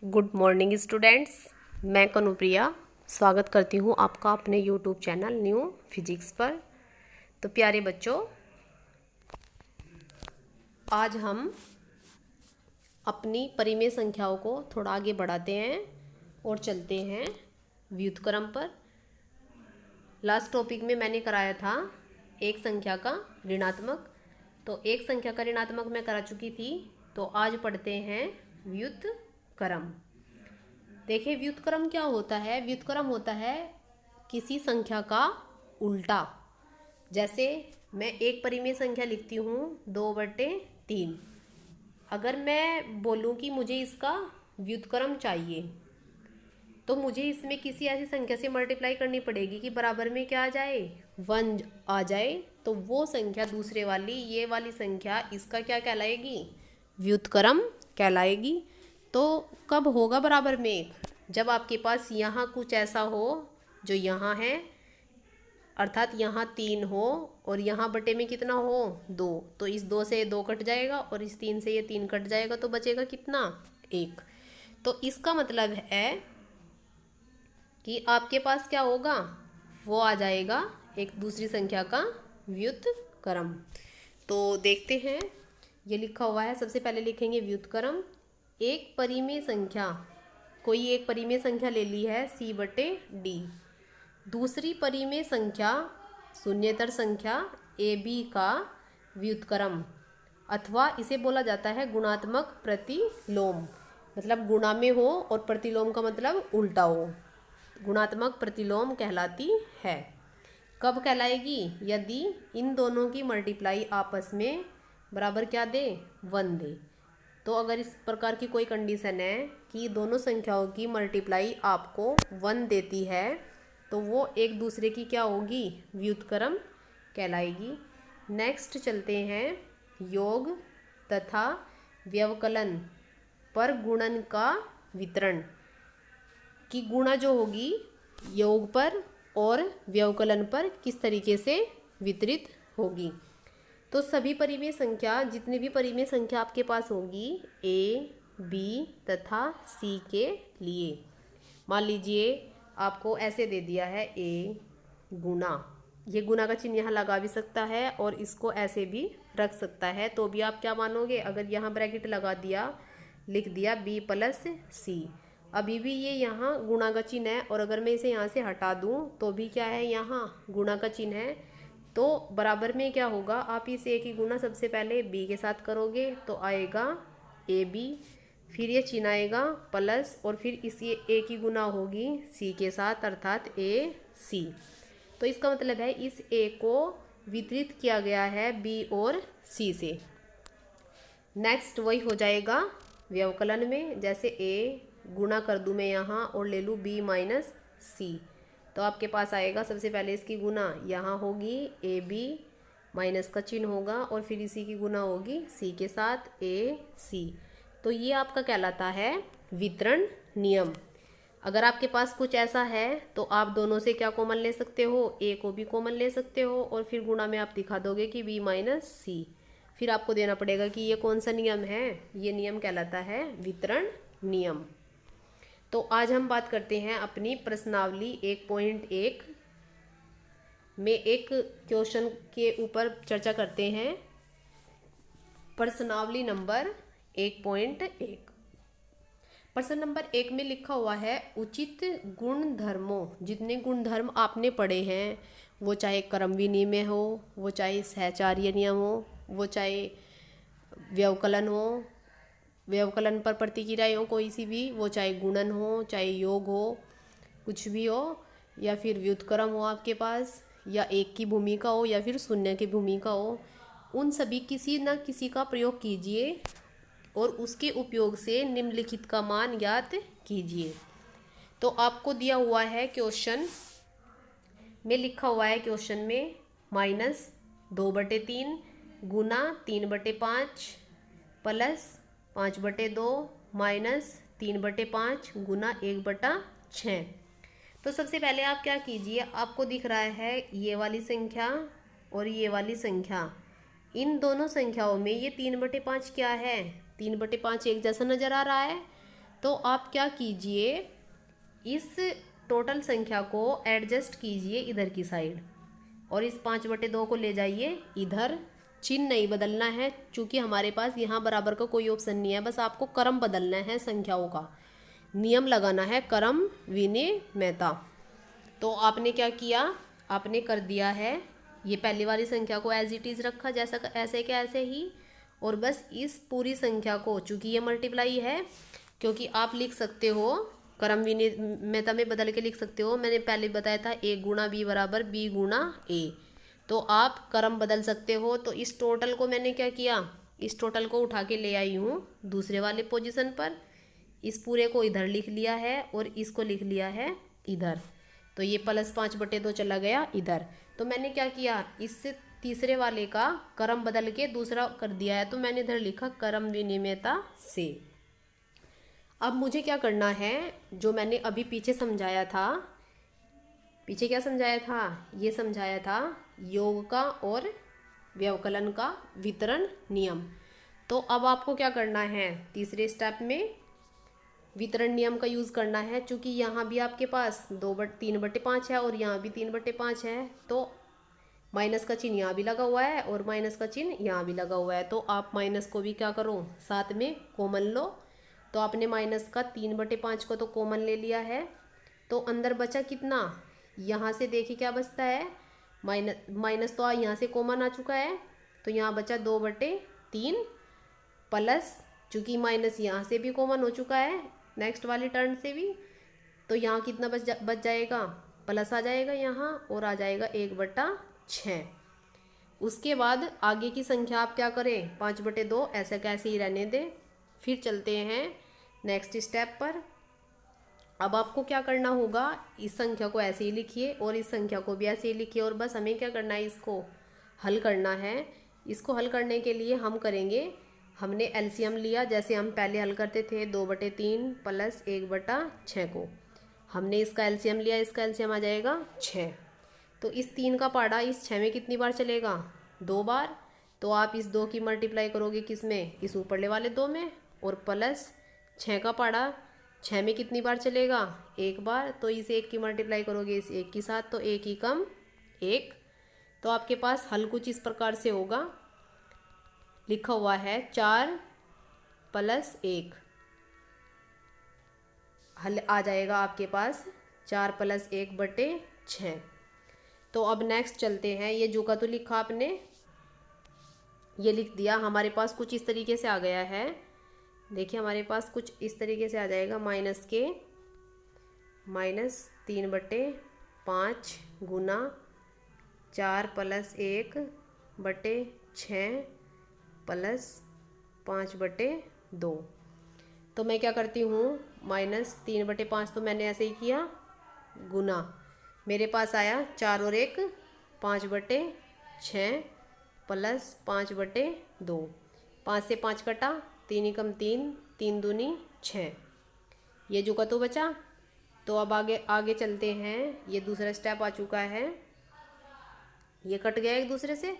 Good morning students. मैं कनुप्रिया स्वागत करती हूँ आपका अपने यूट्यूब चैनल न्यू फिजिक्स पर। तो प्यारे बच्चों, आज हम अपनी परिमेय संख्याओं को थोड़ा आगे बढ़ाते हैं और चलते हैं व्युत्क्रम पर। लास्ट टॉपिक में मैंने कराया था एक संख्या का ऋणात्मक, तो एक संख्या का ऋणात्मक मैं करा चुकी थी। तो आज पढ़ते हैं व्युत्क्रम। देखिए, व्युत्क्रम क्या होता है। व्युत्क्रम होता है किसी संख्या का उल्टा। जैसे मैं एक परिमेय संख्या लिखती हूँ 2/3। अगर मैं बोलूँ कि मुझे इसका व्युत्क्रम चाहिए, तो मुझे इसमें किसी ऐसी संख्या से मल्टीप्लाई करनी पड़ेगी कि बराबर में क्या आ जाए, 1 आ जाए। तो वो संख्या दूसरे वाली, ये वाली संख्या, इसका क्या कहलाएगी, व्युत्क्रम कहलाएगी। तो कब होगा बराबर में एक, जब आपके पास यहाँ कुछ ऐसा हो जो यहाँ है, अर्थात यहाँ 3 हो और यहाँ बटे में कितना हो, 2। तो इस 2 से 2 कट जाएगा और इस 3 से ये 3 कट जाएगा, तो बचेगा कितना, 1। तो इसका मतलब है कि आपके पास क्या होगा, वो आ जाएगा एक दूसरी संख्या का व्युत्क्रम। तो देखते हैं, ये लिखा हुआ है। सबसे पहले लिखेंगे व्युत्क्रम। एक परिमेय संख्या, कोई एक परिमेय संख्या ले ली है c/d। दूसरी परिमेय संख्या शून्येतर संख्या ab का व्युत्क्रम, अथवा इसे बोला जाता है गुणात्मक प्रतिलोम। मतलब गुणा में हो और प्रतिलोम का मतलब उल्टा हो, गुणात्मक प्रतिलोम कहलाती है। कब कहलाएगी, यदि इन दोनों की मल्टीप्लाई आपस में बराबर क्या दे, 1 दे। तो अगर इस प्रकार की कोई कंडीशन है कि दोनों संख्याओं की मल्टीप्लाई आपको 1 देती है, तो वो एक दूसरे की क्या होगी, व्युत्क्रम कहलाएगी। नेक्स्ट चलते हैं, योग तथा व्यवकलन पर गुणन का वितरण। कि गुणा जो होगी योग पर और व्यवकलन पर किस तरीके से वितरित होगी। तो सभी परिमेय संख्या, जितनी भी परिमेय संख्या आपके पास होगी a, b तथा c के लिए, मान लीजिए आपको ऐसे दे दिया है a गुना, ये गुना का चिन्ह यहाँ लगा भी सकता है और इसको ऐसे भी रख सकता है, तो भी आप क्या मानोगे। अगर यहाँ ब्रैकेट लगा दिया, लिख दिया b + c, अभी भी ये यहाँ गुणा का चिन्ह है, और अगर मैं इसे यहाँ से हटा दूँ तो भी क्या है, यहाँ गुणा का चिन्ह है। तो बराबर में क्या होगा, आप इस a की गुणा सबसे पहले b के साथ करोगे तो आएगा ab, फिर ये चिन्ह आएगा प्लस, और फिर इस ये a की गुणा होगी c के साथ, अर्थात ac। तो इसका मतलब है इस a को वितरित किया गया है b और c से। नेक्स्ट वही हो जाएगा व्यवकलन में। जैसे a गुणा कर दूँ मैं यहाँ और ले लूँ b - c, तो आपके पास आएगा सबसे पहले इसकी गुना यहाँ होगी ab, माइनस का चिन्ह होगा, और फिर इसी की गुना होगी c के साथ ac। तो ये आपका कहलाता है वितरण नियम। अगर आपके पास कुछ ऐसा है तो आप दोनों से क्या कॉमन ले सकते हो, a को भी कॉमन ले सकते हो, और फिर गुणा में आप दिखा दोगे कि b - c। फिर आपको देना पड़ेगा कि ये कौन सा नियम है, ये नियम कहलाता है वितरण नियम। तो आज हम बात करते हैं अपनी प्रश्नावली 1.1 में एक क्वेश्चन के ऊपर चर्चा करते हैं। प्रश्नावली नंबर 1.1। प्रश्न नंबर 1 में लिखा हुआ है, उचित गुणधर्मों, जितने गुणधर्म आपने पढ़े हैं, वो चाहे क्रमवी नियम हो, वो चाहे सहचार्य नियम हो, वो चाहे व्यवकलन हो, व्यवकलन पर प्रतिक्रियाएं हो कोई सी भी, वो चाहे गुणन हो, चाहे योग हो, कुछ भी हो, या फिर व्युत्क्रम हो आपके पास, या एक की भूमिका हो या फिर शून्य की भूमिका हो, उन सभी किसी न किसी का प्रयोग कीजिए और उसके उपयोग से निम्नलिखित का मान ज्ञात कीजिए। तो आपको दिया हुआ है क्वेश्चन में, लिखा हुआ है क्वेश्चन में -2/3 गुना 3/5 प्लस 5/2 माइनस 3/5 गुना 1/6। तो सबसे पहले आप क्या कीजिए, आपको दिख रहा है ये वाली संख्या और ये वाली संख्या, इन दोनों संख्याओं में ये 3/5 क्या है, 3/5 एक जैसा नज़र आ रहा है। तो आप क्या कीजिए, इस टोटल संख्या को एडजस्ट कीजिए इधर की साइड और इस 5/2 को ले जाइए इधर। चिन्ह नहीं बदलना है क्योंकि हमारे पास यहाँ बराबर का कोई ऑप्शन नहीं है, बस आपको क्रम बदलना है, संख्याओं का नियम लगाना है, क्रम विनिमयता। तो आपने क्या किया, आपने कर दिया है ये पहली वाली संख्या को एज इट इज़ रखा जैसा ऐसे के ऐसे ही, और बस इस पूरी संख्या को, चूँकि ये मल्टीप्लाई है, क्योंकि आप लिख सकते हो क्रम विनिमयता में बदल के लिख सकते हो। मैंने पहले बताया था a गुणा b बराबर b गुणा a, तो आप क्रम बदल सकते हो। तो इस टोटल को मैंने क्या किया, इस टोटल को उठा के ले आई हूँ दूसरे वाले पोजीशन पर, इस पूरे को इधर लिख लिया है और इसको लिख लिया है इधर। तो ये +5/2 चला गया इधर। तो मैंने क्या किया, इससे तीसरे वाले का क्रम बदल के दूसरा कर दिया है, तो मैंने इधर लिखा क्रम विनिमयता से। अब मुझे क्या करना है, जो मैंने अभी पीछे समझाया था, पीछे क्या समझाया था, ये समझाया था योग का और व्यवकलन का वितरण नियम। तो अब आपको क्या करना है, तीसरे स्टेप में वितरण नियम का यूज़ करना है। चूँकि यहाँ भी आपके पास 3/5 है और यहाँ भी 3/5 है, तो माइनस का चिन्ह यहाँ भी लगा हुआ है और माइनस का चिन्ह यहाँ भी लगा हुआ है। तो आप माइनस को भी क्या करो, साथ में कॉमन लो। तो आपने माइनस का 3/5 को तो कॉमन ले लिया है, तो अंदर बचा कितना, यहाँ से देखिए क्या बचता है, माइनस तो यहाँ से कॉमन आ चुका है, तो यहाँ बचा 2/3 प्लस, चूँकि माइनस यहाँ से भी कॉमन हो चुका है नेक्स्ट वाली टर्न से भी, तो यहाँ कितना बच जाएगा, प्लस आ जाएगा यहाँ और आ जाएगा 1/6। उसके बाद आगे की संख्या आप क्या करें, 5/2 ऐसे कैसे ही रहने दें। फिर चलते हैं नेक्स्ट स्टेप पर। अब आपको क्या करना होगा, इस संख्या को ऐसे ही लिखिए और इस संख्या को भी ऐसे ही लिखिए, और बस हमें क्या करना है, इसको हल करना है। इसको हल करने के लिए हम करेंगे, हमने एलसीएम लिया जैसे हम पहले हल करते थे 2/3 प्लस 1/6 को, हमने इसका एलसीएम लिया, इसका एलसीएम आ जाएगा 6। तो इस 3 का पाड़ा इस 6 में कितनी बार चलेगा, 2 बार। तो आप इस 2 की मल्टीप्लाई करोगे किस में, इस ऊपरले वाले 2 में, और प्लस 6 का पाड़ा 6 में कितनी बार चलेगा, 1 बार। तो इस 1 की मल्टीप्लाई करोगे इस 1 के साथ, तो 1 ही कम 1। तो आपके पास हल कुछ इस प्रकार से होगा, लिखा हुआ है 4 + 1, हल आ जाएगा आपके पास 4 + 1/6। तो अब नेक्स्ट चलते हैं, ये जो का तो लिखा आपने, ये लिख दिया, हमारे पास कुछ इस तरीके से आ गया है। देखिए हमारे पास कुछ इस तरीके से आ जाएगा, -3/5 गुना 4 + 1/6 प्लस 5/2। तो मैं क्या करती हूँ, -3/5 तो मैंने ऐसे ही किया, गुना मेरे पास आया 4 और 1 5/6 प्लस 5/2। 5 से 5 कटा, 3 एकम 3, 3 दूनी 6, ये जो का तो बचा। तो अब आगे चलते हैं, ये दूसरा स्टेप आ चुका है, ये कट गया एक दूसरे से।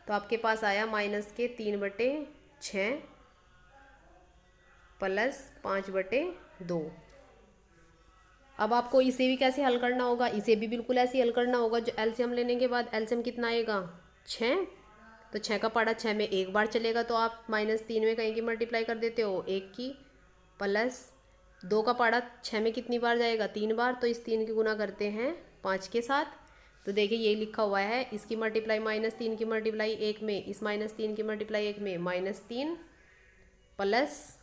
तो आपके पास आया -3/6 प्लस 5/2। अब आपको इसे भी कैसे हल करना होगा, इसे भी बिल्कुल ऐसे ही हल करना होगा। जो एलसीएम लेने के बाद एलसीएम कितना आएगा, 6। तो 6 का पाड़ा 6 में 1 बार चलेगा, तो आप -3 में कहीं की मल्टीप्लाई कर देते हो 1 की, प्लस 2 का पाड़ा 6 में कितनी बार जाएगा, 3 बार। तो इस 3 की गुना करते हैं 5 के साथ। तो देखिए ये लिखा हुआ है, इसकी मल्टीप्लाई -3 की मल्टीप्लाई 1 में, इस -3 की मल्टीप्लाई 1 में -3 प्लस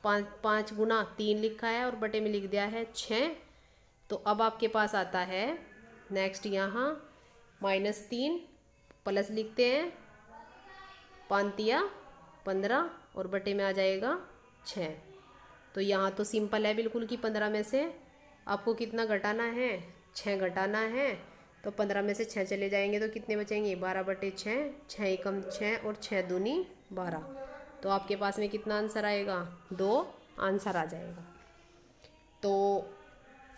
5 गुना 3 लिखा है और बटे में लिख दिया है 6। तो अब आपके पास आता है नेक्स्ट यहाँ -3 प्लस लिखते हैं 5 15 और बटे में आ जाएगा 6। तो यहाँ तो सिंपल है बिल्कुल कि 15 में से आपको कितना घटाना है, 6 घटाना है। तो 15 में से 6 चले जाएंगे तो कितने बचेंगे, 12/6, 6 एकम 6 और 6 दूनी 12। तो आपके पास में कितना आंसर आएगा, 2 आंसर आ जाएगा। तो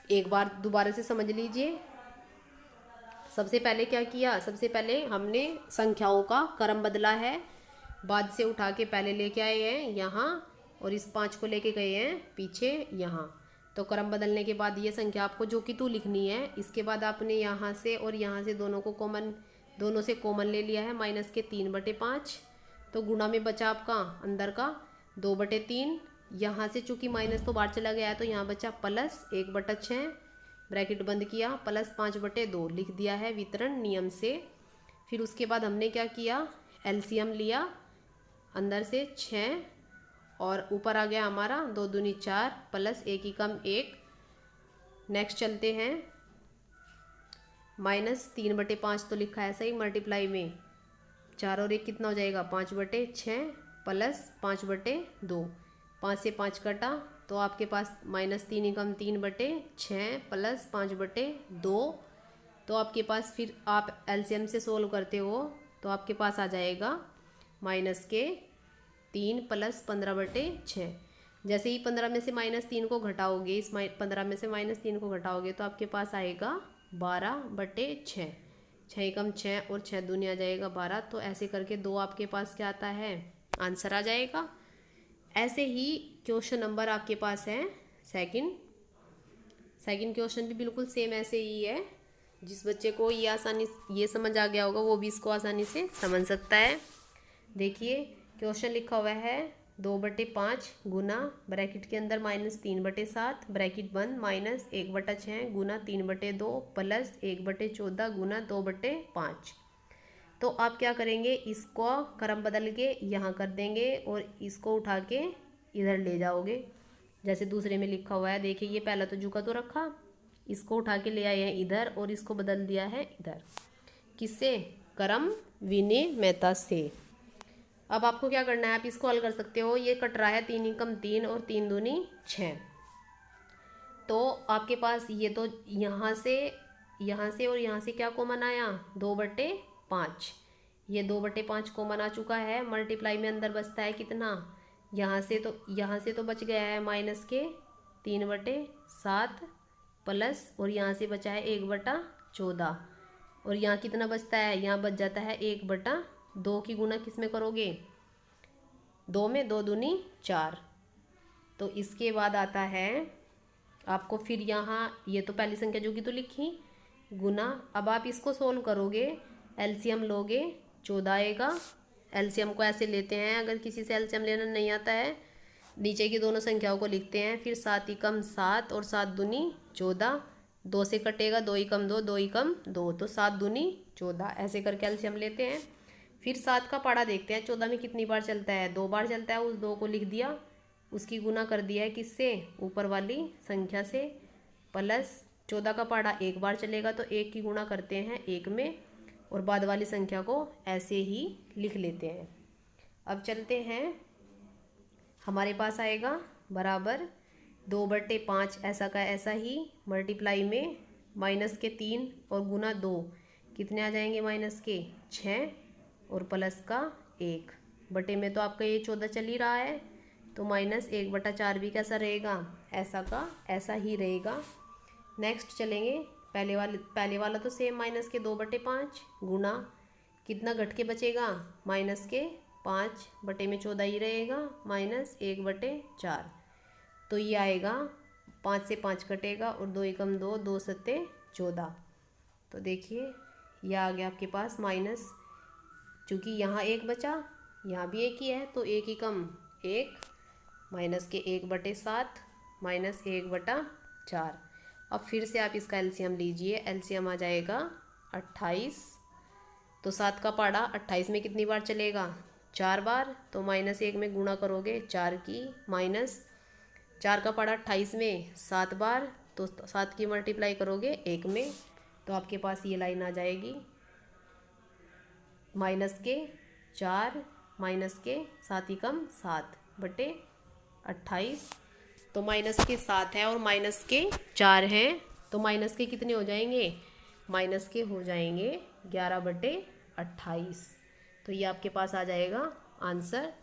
एक बार दोबारा से समझ लीजिए। सबसे पहले क्या किया, सबसे पहले हमने संख्याओं का क्रम बदला है, बाद से उठा के पहले लेके आए हैं यहाँ और इस 5 को लेके गए हैं पीछे यहाँ। तो क्रम बदलने के बाद ये संख्या आपको जो कि 2 लिखनी है। इसके बाद आपने यहाँ से और यहाँ से दोनों से कॉमन ले लिया है, -3/5। तो गुणा में बचा आपका अंदर का 2/3। यहाँ से चूँकि माइनस तो बाहर चला गया है तो यहाँ बचा +1/6, ब्रैकेट बंद किया, +5/2 लिख दिया है वितरण नियम से। फिर उसके बाद हमने क्या किया, एलसीएम लिया, अंदर से 6 और ऊपर आ गया हमारा 2 दूनी 4 +1 = 1। नेक्स्ट चलते हैं, -3/5 तो लिखा है ऐसा ही, मल्टीप्लाई में 4 और 1 कितना हो जाएगा, 5/6 +5/2। 5 से 5 कटा तो आपके पास -3 = 3/6 +5/2। तो आपके पास फिर आप एलसीएम से सोल्व करते हो तो आपके पास आ जाएगा -3 + 15/6। जैसे ही 15 में से -3 को घटाओगे, इस 15 में से -3 को घटाओगे तो आपके पास आएगा 12/6। 6 × 6 और 6 दूनी आ जाएगा 12। तो ऐसे करके 2 आपके पास क्या आता है, आंसर आ जाएगा। ऐसे ही क्वेश्चन नंबर आपके पास है सेकंड क्वेश्चन भी बिल्कुल सेम ऐसे ही है। जिस बच्चे को ये समझ आ गया होगा वो भी इसको आसानी से समझ सकता है। देखिए क्वेश्चन लिखा हुआ है 2/5 गुना ब्रैकेट के अंदर -3/7 ब्रैकेट बंद -1/6 गुना 3/2 +1/14 गुना 2/5। तो आप क्या करेंगे, इसको क्रम बदल के यहाँ कर देंगे और इसको उठा के इधर ले जाओगे जैसे दूसरे में लिखा हुआ है। देखिए ये पहला तो झुका तो रखा, इसको उठा के ले आए हैं इधर और इसको बदल दिया है इधर। किससे, क्रम विनिमयता से। अब आपको क्या करना है, आप इसको हल कर सकते हो। ये कट रहा है 3 × 3 और 3 दूनी 6। तो आपके पास ये तो यहाँ से और यहाँ से क्या कॉमन आया, 2/5। ये 2/5 कॉमन आ चुका है। मल्टीप्लाई में अंदर बचता है कितना, यहाँ से तो बच गया है -3/7 प्लस और यहाँ से बचा है 1/14 और यहाँ कितना बचता है, यहाँ बच जाता है 1/2 की गुना किस में करोगे, 2 में, 2 दूनी 4। तो इसके बाद आता है आपको फिर यहाँ, ये तो पहली संख्या जो कि तो लिखी, गुना। अब आप इसको सोल्व करोगे, एलसीएम लोगे 14 आएगा। एलसीएम को ऐसे लेते हैं, अगर किसी से एलसीएम लेना नहीं आता है नीचे की दोनों संख्याओं को लिखते हैं। फिर 7 × 7 और 7 दूनी 14, 2 से कटेगा, 2 × 2 2 × 2 तो 7 दूनी 14। ऐसे करके एलसीएम लेते हैं। फिर 7 का पाड़ा देखते हैं 14 में कितनी बार चलता है, 2 बार चलता है। उस 2 को लिख दिया, उसकी गुना कर दिया है किससे, ऊपर वाली संख्या से, प्लस 14 का पाड़ा 1 बार चलेगा तो 1 की गुना करते हैं 1 में और बाद वाली संख्या को ऐसे ही लिख लेते हैं। अब चलते हैं, हमारे पास आएगा बराबर 2/5 ऐसा का ऐसा ही, मल्टीप्लाई में -3 और गुना 2 कितने आ जाएंगे, -6 और प्लस का 1 बटे में तो आपका ये 14 चल ही रहा है तो -1/4 भी कैसा रहेगा, ऐसा का ऐसा ही रहेगा। नेक्स्ट चलेंगे, पहले वाला तो सेम -2/5 गुना कितना घट के बचेगा, -5 बटे में 14 ही रहेगा, -1/4। तो ये आएगा 5 से 5 कटेगा और 2 × 2 2 × 14। तो देखिए यह आ गया आपके पास माइनस, चूँकि यहाँ 1 बचा यहाँ भी 1 ही है तो 1 × 1 -1/7 -1/4। अब फिर से आप इसका एलसीएम लीजिए, एलसीएम आ जाएगा 28। तो 7 का पाड़ा 28 में कितनी बार चलेगा, 4 बार। तो -1 में गुणा करोगे 4 की, -4 का पाड़ा 28 में 7 बार तो 7 की मल्टीप्लाई करोगे 1 में तो आपके पास ये लाइन आ जाएगी -4 -7 × 7 बटे 28। तो -7 है और -4 है तो माइनस के कितने हो जाएंगे, -के हो जाएंगे 11/28। तो ये आपके पास आ जाएगा आंसर।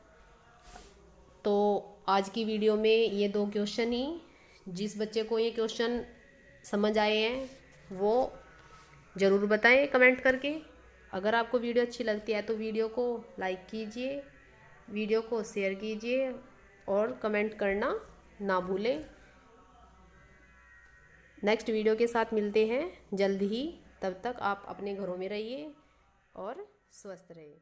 तो आज की वीडियो में ये 2 क्वेश्चन ही, जिस बच्चे को ये क्वेश्चन समझ आए हैं वो ज़रूर बताएं कमेंट करके। अगर आपको वीडियो अच्छी लगती है तो वीडियो को लाइक कीजिए, वीडियो को शेयर कीजिए और कमेंट करना ना भूलें। नेक्स्ट वीडियो के साथ मिलते हैं जल्द ही। तब तक आप अपने घरों में रहिए और स्वस्थ रहिए।